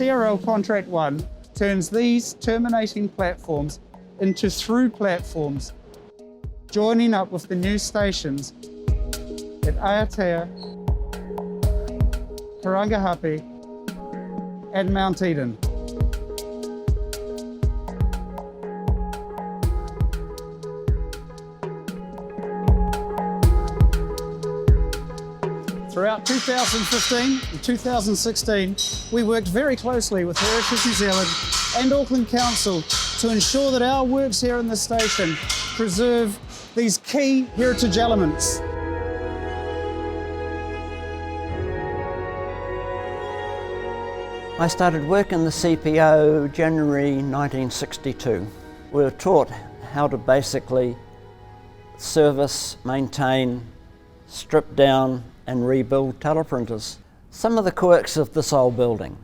TRL Contract 1 turns these terminating platforms into through platforms, joining up with the new stations at Aotea, Karangahape and Mount Eden. Throughout 2015 and 2016, we worked very closely with Heritage New Zealand and Auckland Council to ensure that our works here in the station preserve these key heritage elements. I started work in the CPO January 1962. We were taught how to basically service, maintain, strip down and rebuild teleprinters. Some of the quirks of this old building.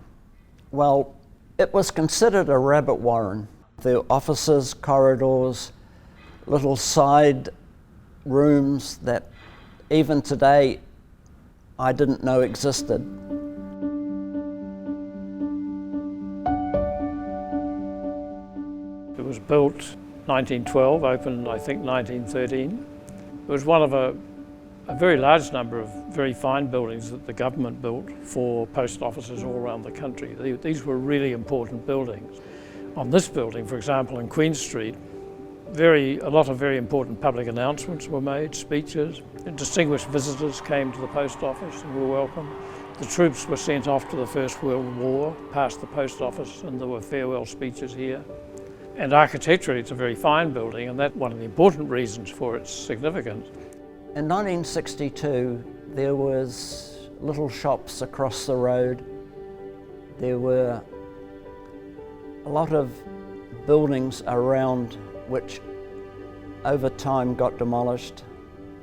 Well, it was considered a rabbit warren. There were offices, corridors, little side rooms that even today I didn't know existed. It was built 1912, opened I think 1913. It was one of a very large number of very fine buildings that the government built for post offices all around the country. These were really important buildings. On this building, for example, in Queen Street, a lot of very important public announcements were made, speeches, and distinguished visitors came to the post office and were welcomed. The troops were sent off to the First World War, past the post office, and there were farewell speeches here. And architecturally, it's a very fine building, and that's one of the important reasons for its significance. In 1962, there was little shops across the road. There were a lot of buildings around which over time got demolished,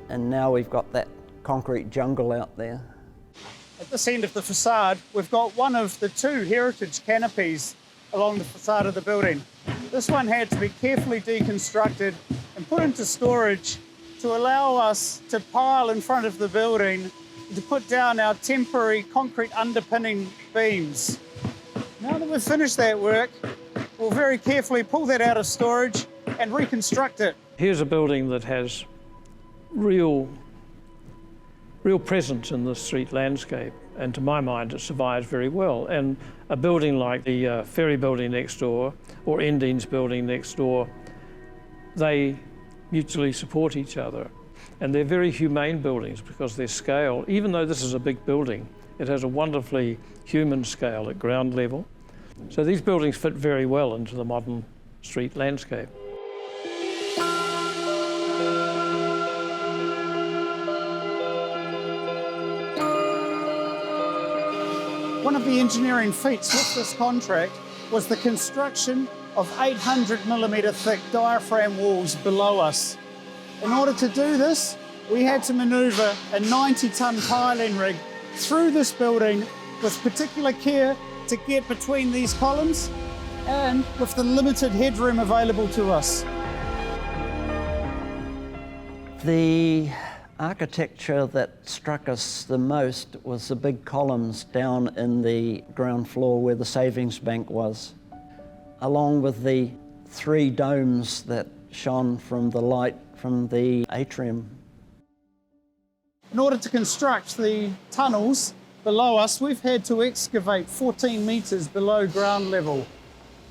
and now we've got that concrete jungle out there. At this end of the facade, we've got one of the two heritage canopies along the facade of the building. This one had to be carefully deconstructed and put into storage to allow us to pile in front of the building to put down our temporary concrete underpinning beams. Now that we've finished that work, we'll very carefully pull that out of storage and reconstruct it. Here's a building that has real presence in the street landscape, and to my mind it survives very well. And a building like the ferry building next door or Endine's building next door, they mutually support each other. And they're very humane buildings because their scale, even though this is a big building, it has a wonderfully human scale at ground level. So these buildings fit very well into the modern street landscape. One of the engineering feats with this contract was the construction of 800mm thick diaphragm walls below us. In order to do this, we had to manoeuvre a 90-ton piling rig through this building with particular care to get between these columns and with the limited headroom available to us. The architecture that struck us the most was the big columns down in the ground floor where the savings bank was, along with the three domes that shone from the light from the atrium. In order to construct the tunnels below us, we've had to excavate 14 metres below ground level.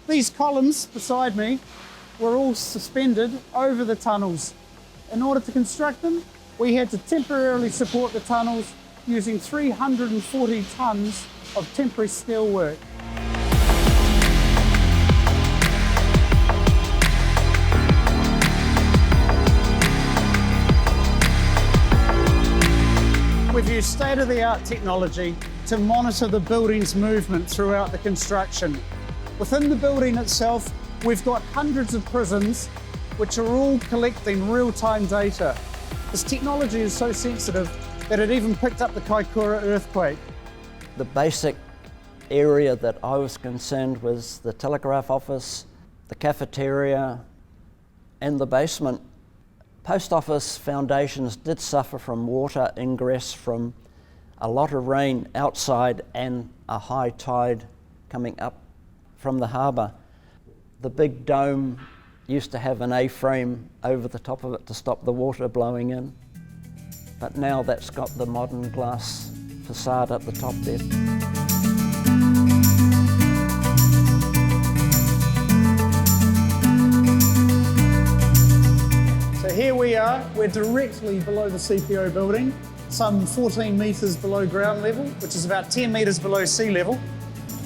These columns beside me were all suspended over the tunnels. In order to construct them, we had to temporarily support the tunnels using 340 tonnes of temporary steelwork. We've used state-of-the-art technology to monitor the building's movement throughout the construction. Within the building itself, we've got hundreds of prisms which are all collecting real-time data. This technology is so sensitive that it even picked up the Kaikoura earthquake. The basic area that I was concerned was the telegraph office, the cafeteria, and the basement. Post office foundations did suffer from water ingress from a lot of rain outside and a high tide coming up from the harbour. The big dome used to have an A-frame over the top of it to stop the water blowing in, but now that's got the modern glass facade at the top there. So here we are, we're directly below the CPO building, some 14 metres below ground level, which is about 10 metres below sea level.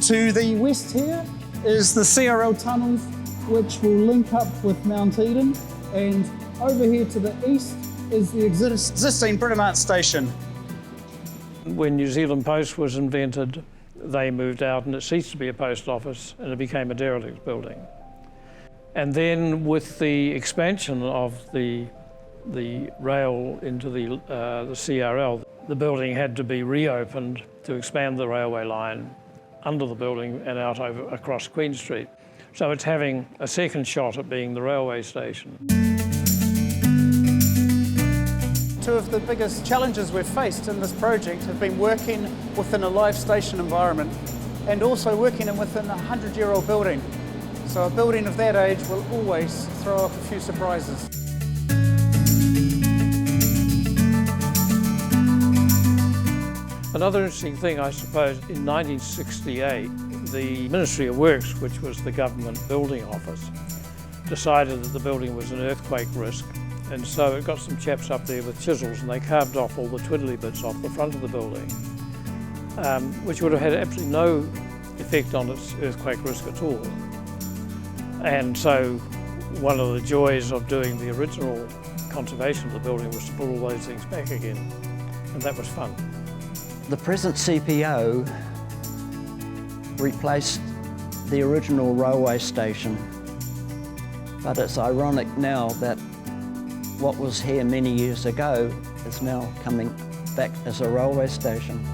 To the west here is the CRL tunnels, which will link up with Mount Eden, and over here to the east is the existing Britomart station. When New Zealand Post was invented, they moved out and it ceased to be a post office and it became a derelict building. And then with the expansion of the rail into the CRL, the building had to be reopened to expand the railway line under the building and out across Queen Street. So it's having a second shot at being the railway station. Two of the biggest challenges we've faced in this project have been working within a live station environment and also working within a 100-year-old building. So a building of that age will always throw up a few surprises. Another interesting thing, I suppose, in 1968, the Ministry of Works, which was the government building office, decided that the building was an earthquake risk, and so it got some chaps up there with chisels and they carved off all the twiddly bits off the front of the building, which would have had absolutely no effect on its earthquake risk at all. And so one of the joys of doing the original conservation of the building was to put all those things back again, and that was fun. The present CPO replaced the original railway station, but it's ironic now that what was here many years ago is now coming back as a railway station.